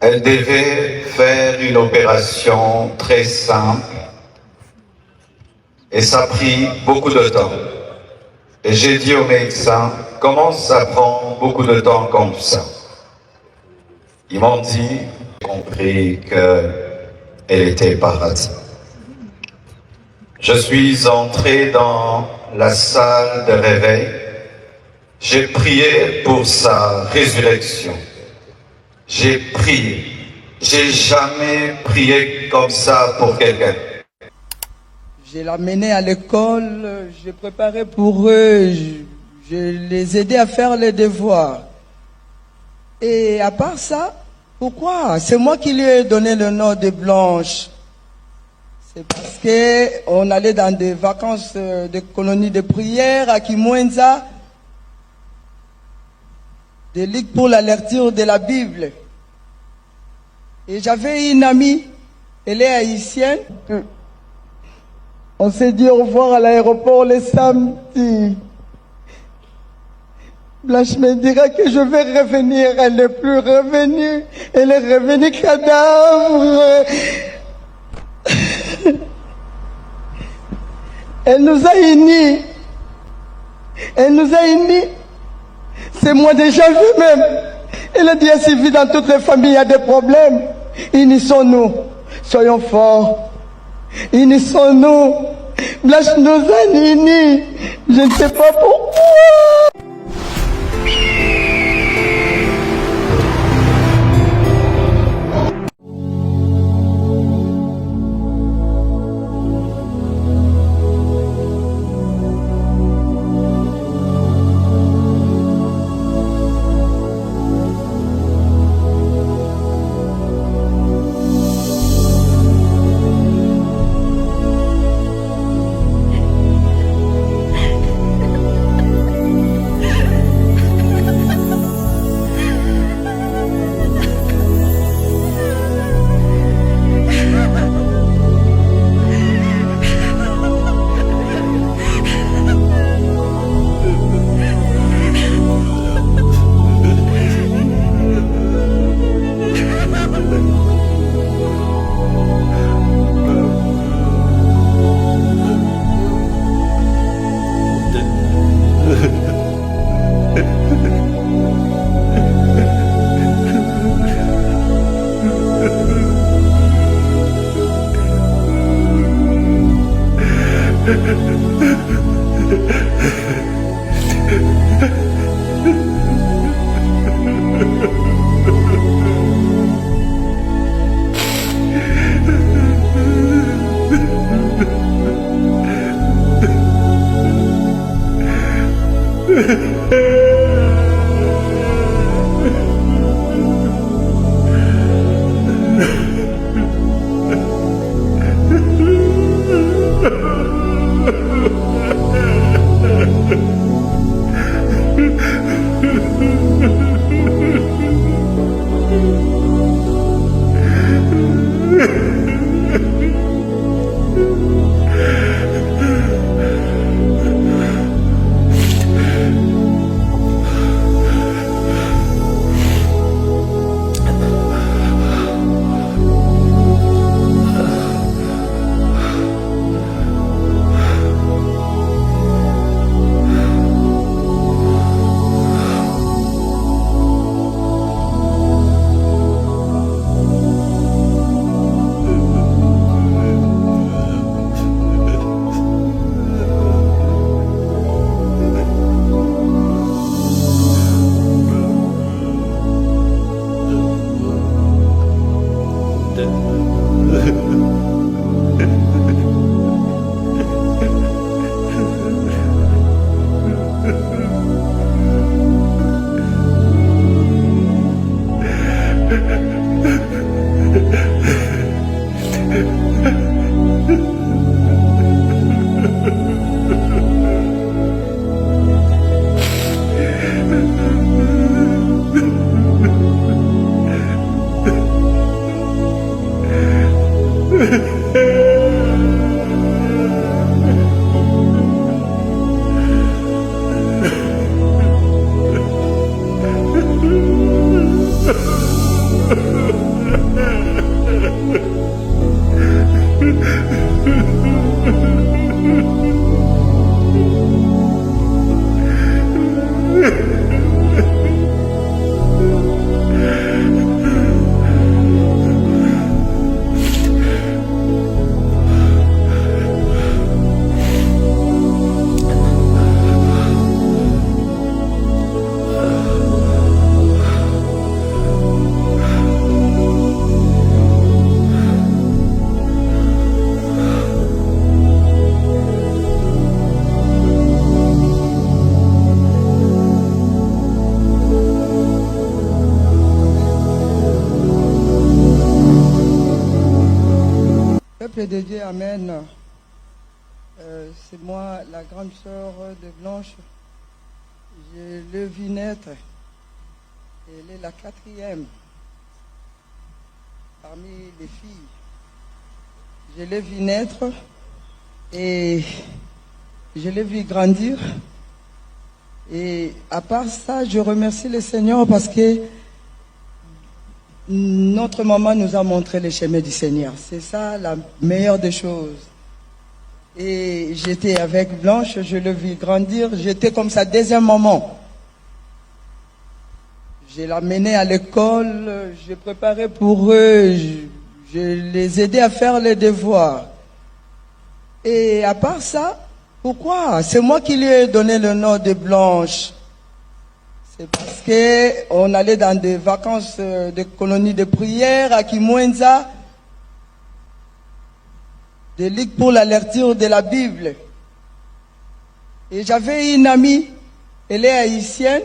Elle devait faire une opération très simple et ça a pris beaucoup de temps. Et j'ai dit au médecin, comment ça prend beaucoup de temps comme ça? Ils m'ont dit, j'ai compris qu'elle était paralysée. Je suis entré dans la salle de réveil. J'ai prié pour sa résurrection. J'ai prié. J'ai jamais prié comme ça pour quelqu'un. Je l'amenais à l'école, je préparais pour eux, je les aidais à faire les devoirs. Et à part ça, pourquoi? C'est moi qui lui ai donné le nom de Blanche. C'est parce que on allait dans des vacances de colonies de prière à Kimwenza, des ligues pour la lecture de la Bible. Et j'avais une amie, elle est haïtienne. On s'est dit au revoir à l'aéroport le samedi. Blanche me dira que je vais revenir. Elle n'est plus revenue. Elle est revenue cadavre. Elle nous a unis. Elle nous a unis. C'est moi déjà vu même. Elle a dit ainsi vite dans toutes les familles, il y a des problèmes. Unissons-nous. Soyons forts. Unissons-nous. Blanche nous a unis. Je ne sais pas pourquoi. Ha ha ha! Peuple de Dieu, Amen. C'est moi, la grande sœur de Blanche. Je l'ai vu naître. Elle est la 4e parmi les filles. Je l'ai vu naître et je l'ai vu grandir. Et à part ça, je remercie le Seigneur parce que notre maman nous a montré les chemins du Seigneur. C'est ça la meilleure des choses. Et j'étais avec Blanche, je l'ai vu grandir. J'étais comme sa deuxième maman. Je l'amenais à l'école, je préparais pour eux, je les aidais à faire les devoirs. Et à part ça, pourquoi? C'est moi qui lui ai donné le nom de Blanche. C'est parce que on allait dans des vacances de colonies de prière à Kimwenza, des ligues pour la lecture de la Bible. Et j'avais une amie, elle est haïtienne,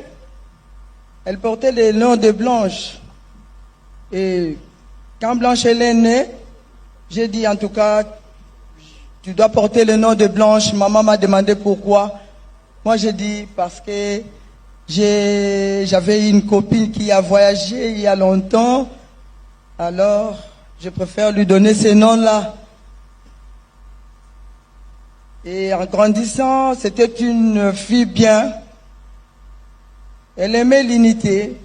elle portait le nom de Blanche. Et quand Blanche elle est née, j'ai dit en tout cas, tu dois porter le nom de Blanche. Maman m'a demandé pourquoi. Moi j'ai dit parce que j'avais une copine qui a voyagé il y a longtemps, alors je préfère lui donner ce nom-là. Et en grandissant, c'était une fille bien. Elle aimait l'unité.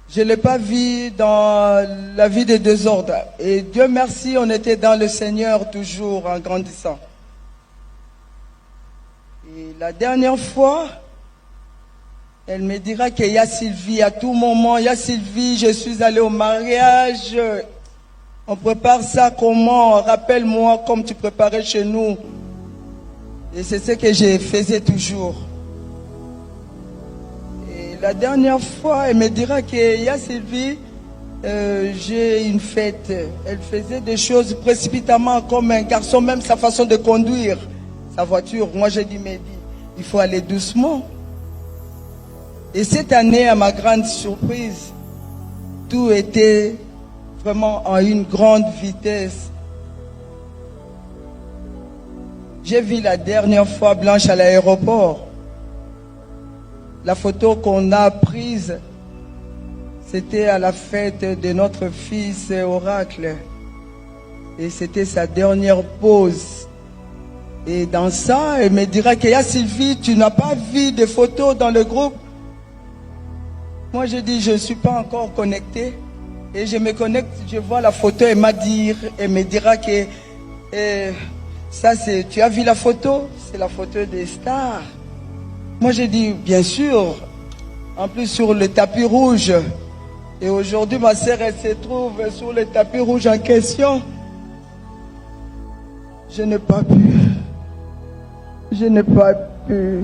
Je ne l'ai pas vue dans la vie des désordres. Et Dieu merci, on était dans le Seigneur toujours en grandissant. Et la dernière fois, elle me dira qu'il y a Sylvie à tout moment. Il y a Sylvie, je suis allée au mariage. On prépare ça comment? Rappelle-moi comme tu préparais chez nous. Et c'est ce que je faisais toujours. Et la dernière fois, elle me dira qu'il y a Sylvie, j'ai une fête. Elle faisait des choses précipitamment comme un garçon, même sa façon de conduire sa voiture. Moi, j'ai dit, mais il faut aller doucement. Et cette année, à ma grande surprise, tout était vraiment en une grande vitesse. J'ai vu la dernière fois Blanche à l'aéroport. La photo qu'on a prise, c'était à la fête de notre fils Oracle. Et c'était sa dernière pause. Et dans ça, elle me dira qu'il y a Sylvie, tu n'as pas vu de photos dans le groupe? Moi, je dis, je ne suis pas encore connecté. Et je me connecte, je vois la photo, elle me dira que ça, c'est, tu as vu la photo? C'est la photo des stars. Moi, j'ai dit, bien sûr. En plus, sur le tapis rouge. Et aujourd'hui, ma sœur, elle se trouve sur le tapis rouge en question. Je n'ai pas pu. Je n'ai pas pu.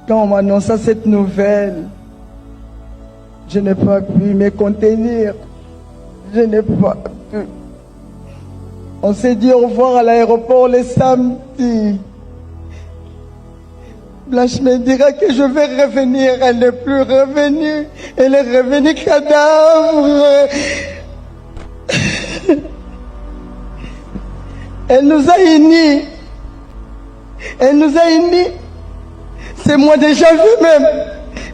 Quand on m'annonça cette nouvelle, je n'ai pas pu me contenir. Je n'ai pas pu. On s'est dit au revoir à l'aéroport le samedi. Blanche me dira que je vais revenir. Elle n'est plus revenue. Elle est revenue cadavre. Elle nous a unis. Elle nous a unis. C'est moi déjà vu même.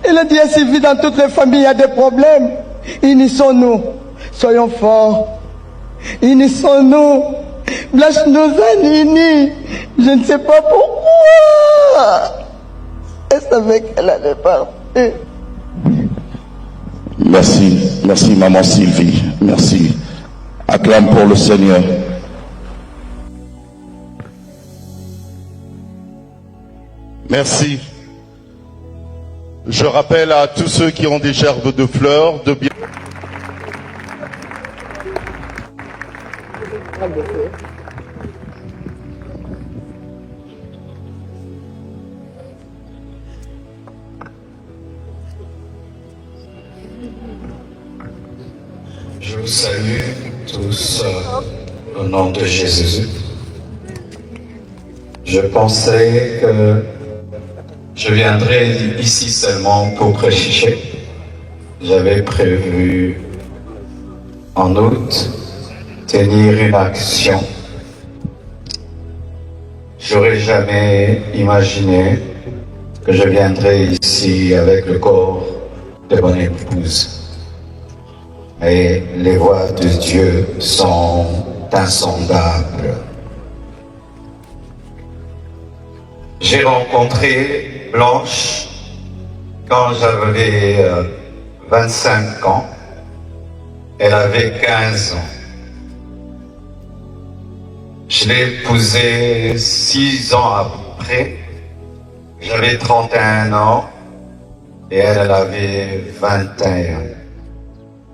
Elle a dit à Sylvie, dans toutes les familles, il y a des problèmes. Unissons-nous. Soyons forts. Unissons-nous. Blanche nous a unis. Je ne sais pas pourquoi. Elle savait qu'elle allait partir. Merci, merci maman Sylvie. Merci. Acclame pour le Seigneur. Merci. Je rappelle à tous ceux qui ont des gerbes de fleurs de bien... Je vous salue tous au nom de Jésus. Je pensais que je viendrais ici seulement pour prêcher. J'avais prévu en août tenir une action. J'aurais jamais imaginé que je viendrais ici avec le corps de mon épouse. Mais les voies de Dieu sont insondables. J'ai rencontré Blanche quand j'avais 25 ans. Elle avait 15 ans. Je l'ai épousée 6 ans après. J'avais 31 ans et elle avait 21.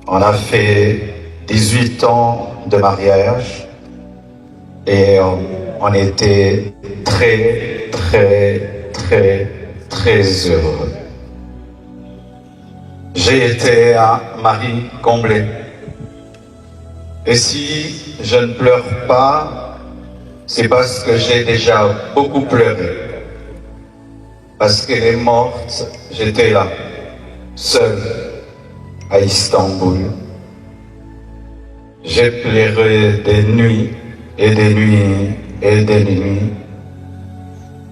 On a fait 18 ans de mariage et on était très, très, très, très heureux. J'ai été un mari comblé. Et si je ne pleure pas, c'est parce que j'ai déjà beaucoup pleuré. Parce qu'elle est morte, j'étais là, seul, à Istanbul. J'ai pleuré des nuits et des nuits et des nuits.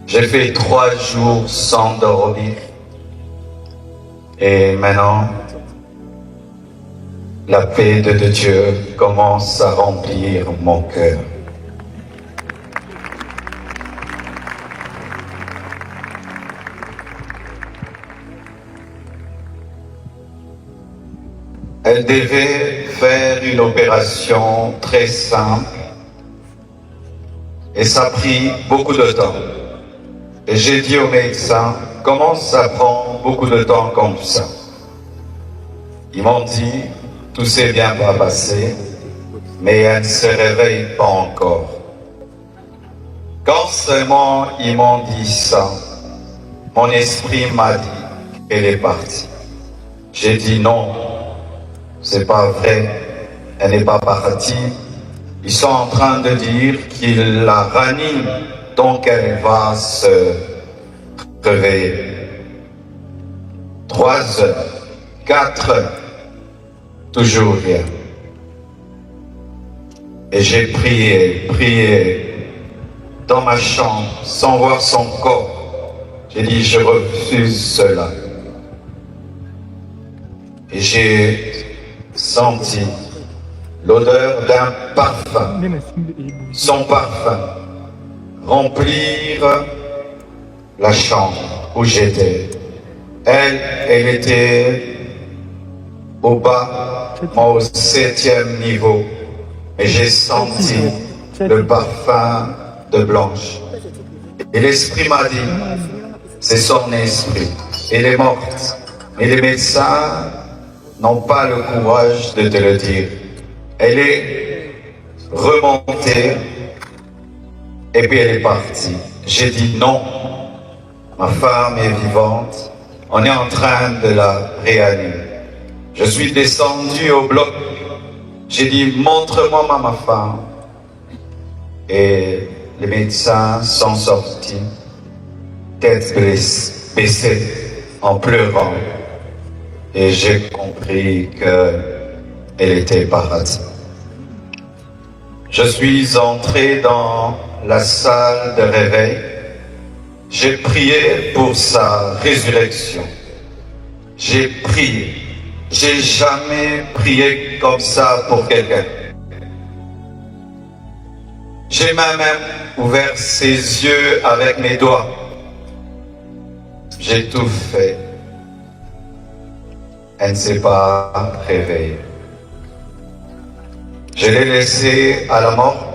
J'ai fait 3 jours sans dormir. Et maintenant, la paix de Dieu commence à remplir mon cœur. Elle devait faire une opération très simple et ça a pris beaucoup de temps. Et j'ai dit au médecin, comment ça prend beaucoup de temps comme ça? Ils m'ont dit, tout s'est bien passé, mais elle ne se réveille pas encore. Quand seulement ils m'ont dit ça, mon esprit m'a dit qu'elle est partie. J'ai dit non. C'est pas vrai, elle n'est pas partie. Ils sont en train de dire qu'ils la raniment, donc elle va se réveiller. 3 heures, 4 heures, toujours rien. Et j'ai prié dans ma chambre, sans voir son corps. J'ai dit, je refuse cela. Et j'ai senti l'odeur d'un parfum, son parfum, remplir la chambre où j'étais. Elle était au bas, moi au 7e niveau, et j'ai senti le parfum de Blanche. Et l'esprit m'a dit, c'est son esprit, elle est morte. Mais les médecins n'ont pas le courage de te le dire. Elle est remontée et puis elle est partie. J'ai dit non, ma femme est vivante, on est en train de la réanimer. Je suis descendu au bloc, j'ai dit montre-moi ma femme. Et les médecins sont sortis, tête baissée, en pleurant. Et j'ai compris qu'elle était partie. Je suis entré dans la salle de réveil. J'ai prié pour sa résurrection. J'ai prié. J'ai jamais prié comme ça pour quelqu'un. J'ai même ouvert ses yeux avec mes doigts. J'ai tout fait. Elle ne s'est pas réveillée. Je l'ai laissée à la mort.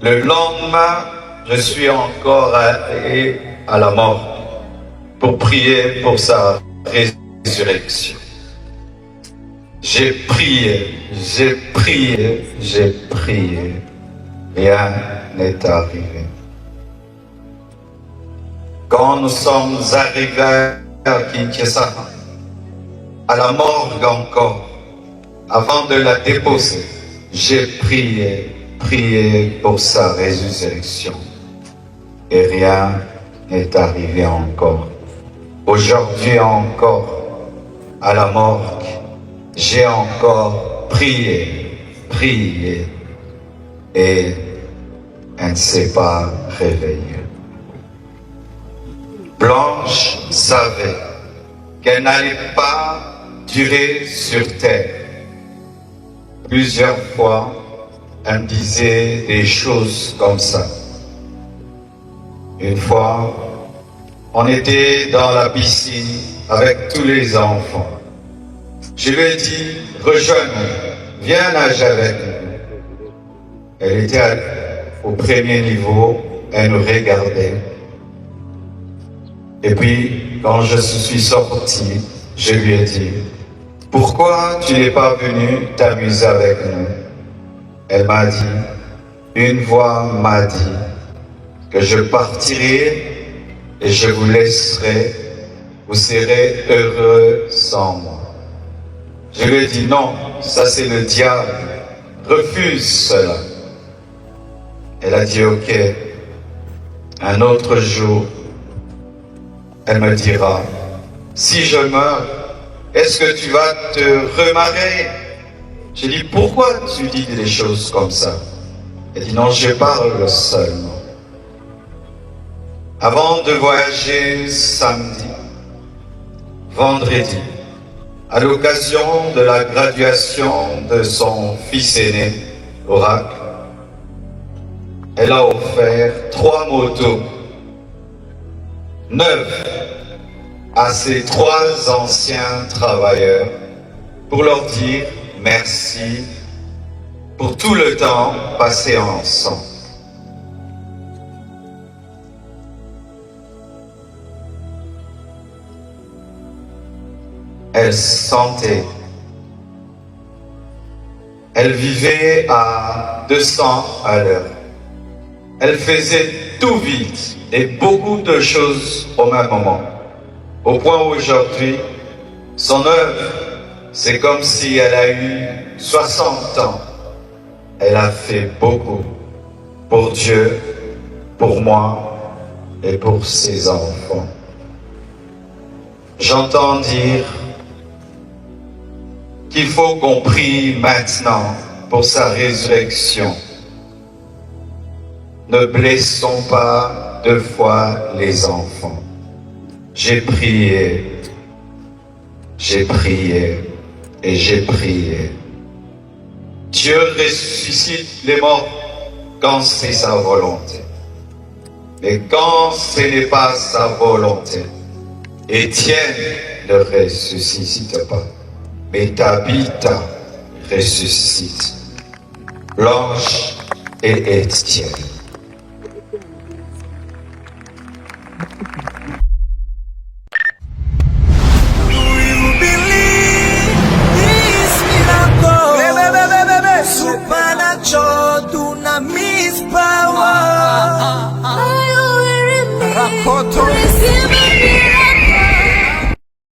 Le lendemain, je suis encore allé à la mort pour prier pour sa résurrection. J'ai prié, j'ai prié, j'ai prié. Rien n'est arrivé. Quand nous sommes arrivés à Kinshasa, à la morgue encore, avant de la déposer, j'ai prié, prié pour sa résurrection. Et rien n'est arrivé encore. Aujourd'hui encore, à la morgue, j'ai encore prié, prié, et elle ne s'est pas réveillée. Blanche savait qu'elle n'allait pas durer sur terre. Plusieurs fois, elle me disait des choses comme ça. Une fois, on était dans la piscine avec tous les enfants. Je lui ai dit, rejoins-nous, viens nager avec nous. Elle était au premier niveau, elle nous regardait. Et puis, quand je suis sorti, je lui ai dit, pourquoi tu n'es pas venu t'amuser avec nous? Elle m'a dit, une voix m'a dit que je partirai et je vous laisserai, vous serez heureux sans moi. Je lui ai dit, non, ça c'est le diable, refuse cela. Elle a dit, ok, un autre jour, elle me dira, si je meurs, est-ce que tu vas te remarier? J'ai dit, pourquoi tu dis des choses comme ça? Elle dit, non, je parle seulement. Avant de voyager samedi, vendredi, à l'occasion de la graduation de son fils aîné, Oracle, elle a offert 3 motos neuves à ces 3 anciens travailleurs pour leur dire merci pour tout le temps passé ensemble. Elle sentait, elle vivait à 200 à l'heure. Elle faisait tout vite et beaucoup de choses au même moment. Au point où aujourd'hui, son œuvre, c'est comme si elle a eu 60 ans. Elle a fait beaucoup pour Dieu, pour moi et pour ses enfants. J'entends dire qu'il faut qu'on prie maintenant pour sa résurrection. Ne blessons pas 2 fois les enfants. J'ai prié et j'ai prié. Dieu ressuscite les morts quand c'est sa volonté. Mais quand ce n'est pas sa volonté, Étienne ne ressuscite pas. Mais Tabitha ressuscite. Blanche et Étienne. Supernatural dunamis power. Rakoto.